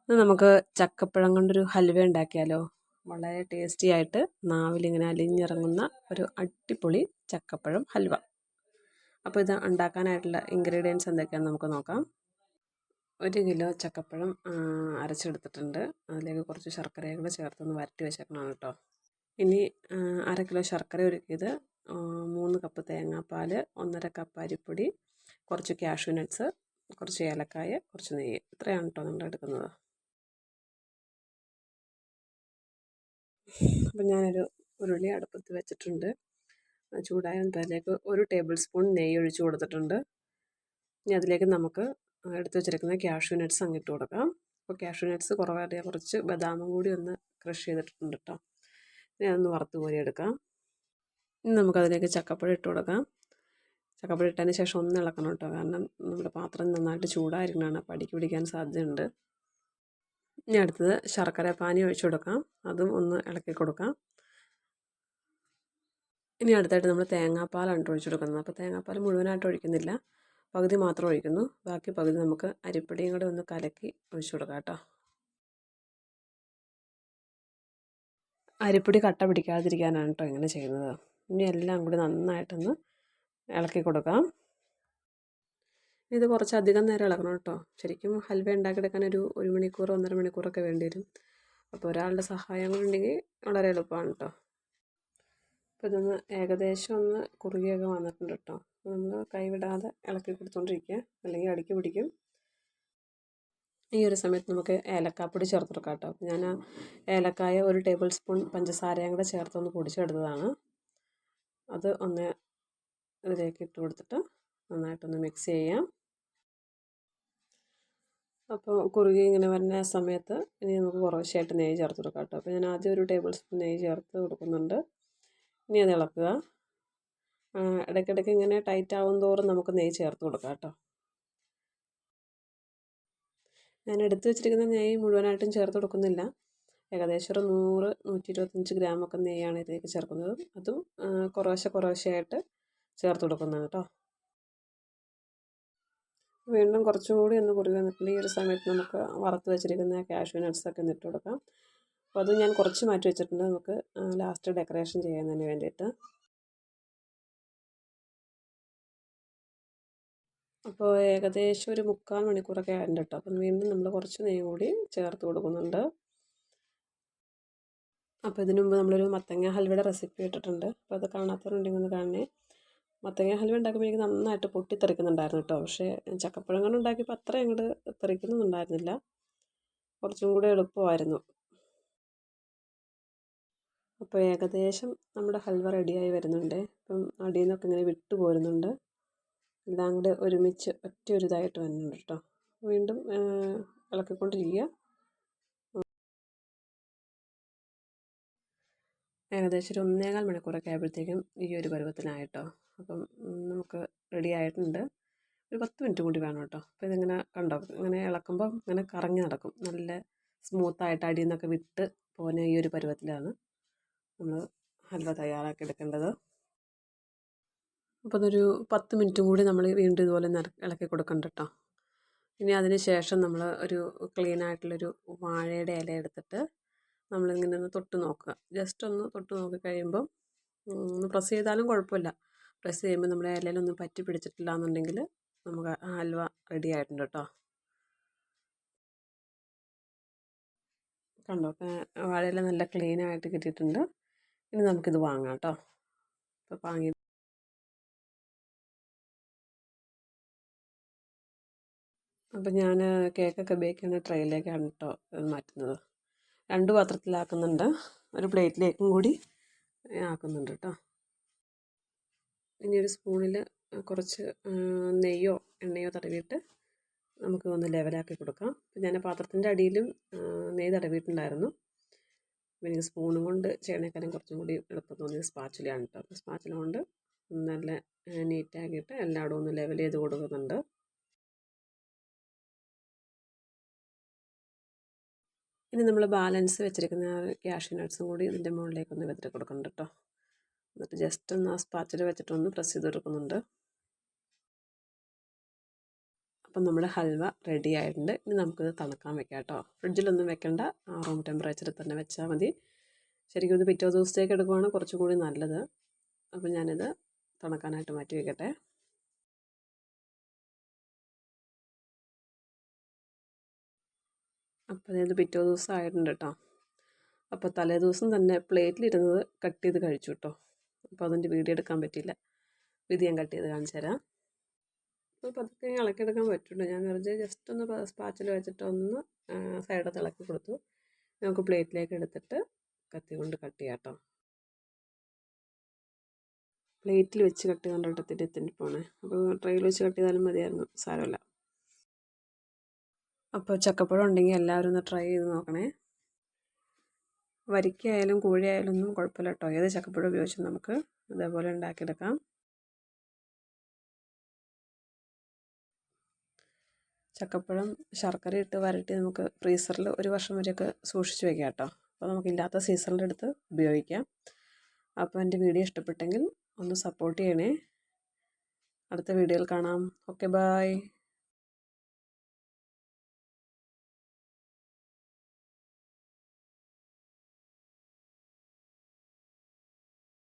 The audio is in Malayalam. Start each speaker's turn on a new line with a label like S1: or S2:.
S1: ഇന്ന് നമുക്ക് ചക്കപ്പഴം കൊണ്ടൊരു ഹൽവ ഉണ്ടാക്കിയാലോ. വളരെ ടേസ്റ്റി ആയിട്ട് നാവിലിങ്ങനെ അലിഞ്ഞിറങ്ങുന്ന ഒരു അടിപൊളി ചക്കപ്പഴം ഹൽവ. അപ്പോൾ ഇത് ഉണ്ടാക്കാനായിട്ടുള്ള ഇൻഗ്രീഡിയൻസ് എന്തൊക്കെയാണെന്ന് നമുക്ക് നോക്കാം. 1 കിലോ ചക്കപ്പഴം അരച്ചെടുത്തിട്ടുണ്ട്. അതിലേക്ക് കുറച്ച് ശർക്കരയും കൂടെ ചേർത്തൊന്ന് വരട്ടി വെച്ചേക്കണം കേട്ടോ. ഇനി 1/2 കിലോ ശർക്കര ഉരുക്കിയത്, 3 കപ്പ് തേങ്ങാപ്പാൽ, 1/2 കപ്പ് അരിപ്പൊടി, കുറച്ച് കാഷ്യൂ നട്ട്സ്, കുറച്ച് ഏലക്കായ, കുറച്ച് നെയ്യ്. ഇത്രയാണ് കേട്ടോ നമ്മൾ എടുക്കുന്നത്. അപ്പം ഞാനൊരു ഉരുളി അടുപ്പത്ത് വെച്ചിട്ടുണ്ട്. ചൂടായതിന് അതിലേക്ക് 1 ടേബിൾ സ്പൂൺ നെയ്യ് ഒഴിച്ച് കൊടുത്തിട്ടുണ്ട്. ഇനി അതിലേക്ക് നമുക്ക് എടുത്ത് വെച്ചിരിക്കുന്ന കാഷ്യൂ നട്ട്സ് അങ്ങിട്ട് കൊടുക്കാം. അപ്പോൾ കാഷ്യൂ നട്ട്സ് കുറവായിട്ട് കുറച്ച് ബദാമും കൂടി ഒന്ന് ക്രഷ് ചെയ്തിട്ടുണ്ട് കേട്ടോ. ഇനി അതൊന്ന് വറുത്ത് കോരിയെടുക്കാം. ഇനി നമുക്കതിലേക്ക് ചക്കപ്പഴം ഇട്ട് കൊടുക്കാം. ചക്കപ്പഴം ഇട്ടതിന് ശേഷം ഒന്ന് ഇളക്കണം കേട്ടോ, കാരണം നമ്മുടെ പാത്രം നന്നായിട്ട് ചൂടായിരിക്കണതാണ്, അപ്പോൾ അടിക്ക് പിടിക്കാൻ സാധ്യതയുണ്ട്. ഇനി അടുത്തത് ശർക്കര പാനി ഒഴിച്ചു കൊടുക്കാം. അതും ഒന്ന് ഇളക്കി കൊടുക്കാം. ഇനി അടുത്തായിട്ട് നമ്മൾ തേങ്ങാപ്പാലാണ് ഒഴിച്ചു കൊടുക്കുന്നത്. അപ്പോൾ തേങ്ങാപ്പാൽ മുഴുവനായിട്ട് ഒഴിക്കുന്നില്ല, പകുതി മാത്രം ഒഴിക്കുന്നു. ബാക്കി പകുതി നമുക്ക് അരിപ്പൊടിയും കൂടെ ഒന്ന് കലക്കി ഒഴിച്ചു കൊടുക്കാം കേട്ടോ. അരിപ്പൊടി കട്ട പിടിക്കാതിരിക്കാനാണ് കേട്ടോ ഇങ്ങനെ ചെയ്യുന്നത്. ഇനി എല്ലാം കൂടി നന്നായിട്ടൊന്ന് ഇളക്കി കൊടുക്കാം. ഇത് കുറച്ചധികം നേരം ഇളക്കണം കേട്ടോ. ശരിക്കും ഹൽവ ഉണ്ടാക്കിയെടുക്കാൻ ഒരു മണിക്കൂർ 1.5 മണിക്കൂറൊക്കെ വേണ്ടി വരും. അപ്പോൾ ഒരാളുടെ സഹായം കൂടി ഉണ്ടെങ്കിൽ വളരെ എളുപ്പമാണ് കേട്ടോ. അപ്പോൾ ഇതൊന്ന് ഏകദേശം ഒന്ന് കുറുകിയൊക്കെ വന്നിട്ടുണ്ട് കേട്ടോ. നമ്മൾ കൈവിടാതെ ഇളക്കി കൊടുത്തുകൊണ്ടിരിക്കുക, അല്ലെങ്കിൽ അടിക്ക് പിടിക്കും. ഈ ഒരു സമയത്ത് നമുക്ക് ഏലക്കാപ്പൊടി ചേർത്ത് കൊടുക്കാം കേട്ടോ. അപ്പോൾ ഞാൻ ഏലക്കായ 1 ടേബിൾ സ്പൂൺ പഞ്ചസാരയും കൂടെ ചേർത്തൊന്ന് പൊടിച്ചെടുത്തതാണ്. അത് ഒന്ന് ഇതിലേക്ക് ഇട്ട് കൊടുത്തിട്ട് നന്നായിട്ടൊന്ന് മിക്സ് ചെയ്യാം. അപ്പോൾ കുറുകി ഇങ്ങനെ വരുന്ന സമയത്ത് ഇനി നമുക്ക് കുറേശ്ശായിട്ട് നെയ്യ് ചേർത്ത് കൊടുക്കാം കേട്ടോ. അപ്പോൾ ഞാൻ ആദ്യം 1 ടേബിൾ സ്പൂൺ നെയ്യ് ചേർത്ത് കൊടുക്കുന്നുണ്ട്. ഇനി അത് ഇളക്കുക. ഇടയ്ക്കിടയ്ക്ക് ഇങ്ങനെ ടൈറ്റ് ആവും തോറും നമുക്ക് നെയ്യ് ചേർത്ത് കൊടുക്കാം കേട്ടോ. ഞാൻ എടുത്ത് വെച്ചിരിക്കുന്ന നെയ്യ് മുഴുവനായിട്ടും ചേർത്ത് കൊടുക്കുന്നില്ല. ഏകദേശം ഒരു 100-125 ഗ്രാമൊക്കെ നെയ്യാണ് ഇതിലേക്ക് ചേർക്കുന്നത്. അതും കുറേശ്ശെയായിട്ട് ചേർത്ത് കൊടുക്കുന്നതാണ് കേട്ടോ. വീണ്ടും കുറച്ചും കൂടി ഒന്ന് കുറുകി വന്നിട്ടുണ്ട്. ഈ ഒരു സമയത്ത് നമുക്ക് വറുത്ത് വെച്ചിരിക്കുന്ന കാഷ്യൂ നട്ട്സൊക്കെ ഒന്ന് ഇട്ട് കൊടുക്കാം. അപ്പോൾ അത് ഞാൻ കുറച്ച് മാറ്റി വെച്ചിട്ടുണ്ട്, നമുക്ക് ലാസ്റ്റ് ഡെക്കറേഷൻ ചെയ്യുന്നതിന് വേണ്ടിയിട്ട്. അപ്പോൾ ഏകദേശം ഒരു 3/4 മണിക്കൂറൊക്കെ ആയിട്ടുണ്ട് കേട്ടോ. അപ്പം വീണ്ടും നമ്മൾ കുറച്ച് നെയ്യ് കൂടി ചേർത്ത് കൊടുക്കുന്നുണ്ട്. അപ്പോൾ ഇതിനു മുമ്പ് നമ്മളൊരു മത്തങ്ങ ഹൽവയുടെ റെസിപ്പി ഇട്ടിട്ടുണ്ട്. അപ്പോൾ അത് കാണാത്തവരുണ്ടെങ്കിൽ ഒന്ന് കാണണേ. മത്തങ്ങ ഹൽവ ഉണ്ടാക്കുമ്പോൾ എനിക്ക് നന്നായിട്ട് പൊട്ടിത്തെറിക്കുന്നുണ്ടായിരുന്നു കേട്ടോ. പക്ഷേ ചക്കപ്പഴം കൊണ്ട് ഉണ്ടാക്കിയപ്പോൾ അത്ര അങ്ങോട്ട് തെറിക്കുന്നൊന്നുണ്ടായിരുന്നില്ല, കുറച്ചും കൂടെ എളുപ്പമായിരുന്നു. അപ്പോൾ ഏകദേശം നമ്മുടെ ഹൽവ റെഡിയായി വരുന്നുണ്ട്. അപ്പം അടിയിൽ നിന്നൊക്കെ ഇങ്ങനെ വിട്ടു പോരുന്നുണ്ട്. എല്ലാം കൂടെ ഒരുമിച്ച് ഒറ്റ ഒരു ഇതായിട്ട് വരുന്നുണ്ട് കേട്ടോ. വീണ്ടും ഇളക്കിക്കൊണ്ടിരിക്കുക. ഏകദേശം ഒരു 1.25 മണിക്കൂറൊക്കെ ആയപ്പോഴത്തേക്കും ഈ ഒരു പരുവത്തിനായിട്ടോ. അപ്പം നമുക്ക് റെഡി ആയിട്ടുണ്ട്. ഒരു 10 മിനിറ്റ് കൂടി വേണം കേട്ടോ. അപ്പോൾ ഇതിങ്ങനെ കണ്ടോ, ഇങ്ങനെ ഇളക്കുമ്പോൾ ഇങ്ങനെ കറങ്ങി നടക്കും. നല്ല സ്മൂത്തായിട്ട് അടിയിൽ നിന്നൊക്കെ വിട്ട് പോകുന്ന ഈ ഒരു പരുവത്തിലാണ് നമ്മൾ ഹൽവ തയ്യാറാക്കി എടുക്കേണ്ടത്. അപ്പോൾ അതൊരു 10 മിനിറ്റ് കൂടി നമ്മൾ വീണ്ടും ഇതുപോലെ ഇളക്കി കൊടുക്കണ്ട കേട്ടോ. ഇനി അതിന് ശേഷം നമ്മൾ ഒരു ക്ലീൻ ആയിട്ടുള്ളൊരു വാഴയുടെ ഇല എടുത്തിട്ട് നമ്മളിങ്ങനെ ഒന്ന് തൊട്ട് നോക്കുക. ജസ്റ്റ് ഒന്ന് തൊട്ട് നോക്കി കഴിയുമ്പം ഒന്ന് പ്രസ് ചെയ്താലും കുഴപ്പമില്ല. പ്രസ് ചെയ്യുമ്പോൾ നമ്മുടെ ഇലയിലൊന്നും പറ്റി പിടിച്ചിട്ടില്ല എന്നുണ്ടെങ്കിൽ നമുക്ക് ഹൽവ റെഡി ആയിട്ടുണ്ട് കേട്ടോ. കണ്ടോ, വാഴയില നല്ല ക്ലീനായിട്ട് കിട്ടിയിട്ടുണ്ട്. ഇനി നമുക്കിത് വാങ്ങാം കേട്ടോ. അപ്പോൾ വാങ്ങി അപ്പോൾ ഞാൻ കേക്കൊക്കെ ബേക്ക് ചെയ്യുന്ന ട്രെയിലേക്കാണ് കേട്ടോ മാറ്റുന്നത്. 2 പാത്രത്തിലാക്കുന്നുണ്ട്, ഒരു പ്ലേറ്റിലേക്കും കൂടി ആക്കുന്നുണ്ട് കേട്ടോ. ഇനി ഒരു സ്പൂണിൽ കുറച്ച് നെയ്യോ എണ്ണയോ തടവിയിട്ട് നമുക്ക് ഒന്ന് ലെവലാക്കി കൊടുക്കാം. ഞാൻ പാത്രത്തിൻ്റെ അടിയിലും നെയ്യ് തടവിയിട്ടുണ്ടായിരുന്നു. എനിക്ക് സ്പൂണും കൊണ്ട് ചെയ്യണേക്കാളും കുറച്ചും കൂടി എളുപ്പം തോന്നിയത് സ്പാച്ചുലയാണ് കേട്ടോ. അപ്പോൾ സ്പാച്ചുല കൊണ്ട് നല്ല നീറ്റാക്കിയിട്ട് എല്ലായിടവും ഒന്ന് ലെവൽ ചെയ്ത് കൊടുക്കുന്നുണ്ട്. ഇനി നമ്മൾ ബാലൻസ് വെച്ചിരിക്കുന്ന കാഷ്യൂ നട്ട്സും കൂടി ഇതിൻ്റെ മുകളിലേക്കൊന്ന് വെതിരി കൊടുക്കുന്നുണ്ട് കേട്ടോ. എന്നിട്ട് ജസ്റ്റ് ഒന്ന് ആ സ്പാച്ചുല വെച്ചിട്ടൊന്ന് പ്രസ് ചെയ്ത് കൊടുക്കുന്നുണ്ട്. അപ്പം നമ്മുടെ ഹൽവ റെഡി ആയിട്ടുണ്ട്. ഇനി നമുക്കിത് തണുക്കാൻ വെക്കാം കേട്ടോ. ഫ്രിഡ്ജിലൊന്നും വെക്കണ്ട, റൂം ടെമ്പറേച്ചറിൽ തന്നെ വെച്ചാൽ മതി. ശരിക്കും ഇത് പിറ്റേ ദിവസത്തേക്ക് എടുക്കുവാണ് കുറച്ചും കൂടി നല്ലത്. അപ്പം ഞാനിത് തണുക്കാനായിട്ട് മാറ്റി വയ്ക്കട്ടെ. അപ്പോൾ ഇത് പിറ്റേ ദിവസം ആയിട്ടുണ്ട് കേട്ടോ. അപ്പോൾ തലേ ദിവസം തന്നെ പ്ലേറ്റിലിരുന്നത് കട്ട് ചെയ്ത് കഴിച്ചു കേട്ടോ. അപ്പോൾ അതിൻ്റെ വീഡിയോ എടുക്കാൻ പറ്റിയില്ല. ഇത് ഞാൻ കട്ട് ചെയ്ത് കാണിച്ചു തരാം. അപ്പോൾ പതുക്കെ ഇളക്കിയെടുക്കാൻ പറ്റുള്ളൂ. ഞാൻ വെറുതെ ജസ്റ്റ് ഒന്ന് സ്പാച്ചിൽ വെച്ചിട്ട് ഒന്ന് സൈഡൊക്കെ ഇളക്കി കൊടുത്തു. നമുക്ക് പ്ലേറ്റിലേക്ക് എടുത്തിട്ട് കത്തി കൊണ്ട് കട്ട് ചെയ്യാം കേട്ടോ. പ്ലേറ്റിൽ വെച്ച് കട്ട് കണ്ടിട്ട് എത്തിയിട്ട് പോണേ. അപ്പോൾ ട്രെയിൽ വെച്ച് കട്ട് ചെയ്താലും മതിയായിരുന്നു, സാരമില്ല. അപ്പോൾ ചക്കപ്പഴം ഉണ്ടെങ്കിൽ എല്ലാവരും ഒന്ന് ട്രൈ ചെയ്ത് നോക്കണേ. വരിക്കയായാലും കോഴിയായാലും ഒന്നും കുഴപ്പമില്ല കേട്ടോ. ഏത് ചക്കപ്പഴം ഉപയോഗിച്ച് നമുക്ക് ഇതേപോലെ ഉണ്ടാക്കിയെടുക്കാം. ചക്കപ്പഴം ശർക്കര ഇട്ട് വരട്ടി നമുക്ക് ഫ്രീസറിൽ 1 വർഷം വരെയൊക്കെ സൂക്ഷിച്ച് വയ്ക്കാം കേട്ടോ. അപ്പോൾ നമുക്കില്ലാത്ത സീസണിലെടുത്ത് ഉപയോഗിക്കാം. അപ്പോൾ എൻ്റെ വീഡിയോ ഇഷ്ടപ്പെട്ടെങ്കിൽ ഒന്ന് സപ്പോർട്ട് ചെയ്യണേ. അടുത്ത വീഡിയോയിൽ കാണാം. Okay, by.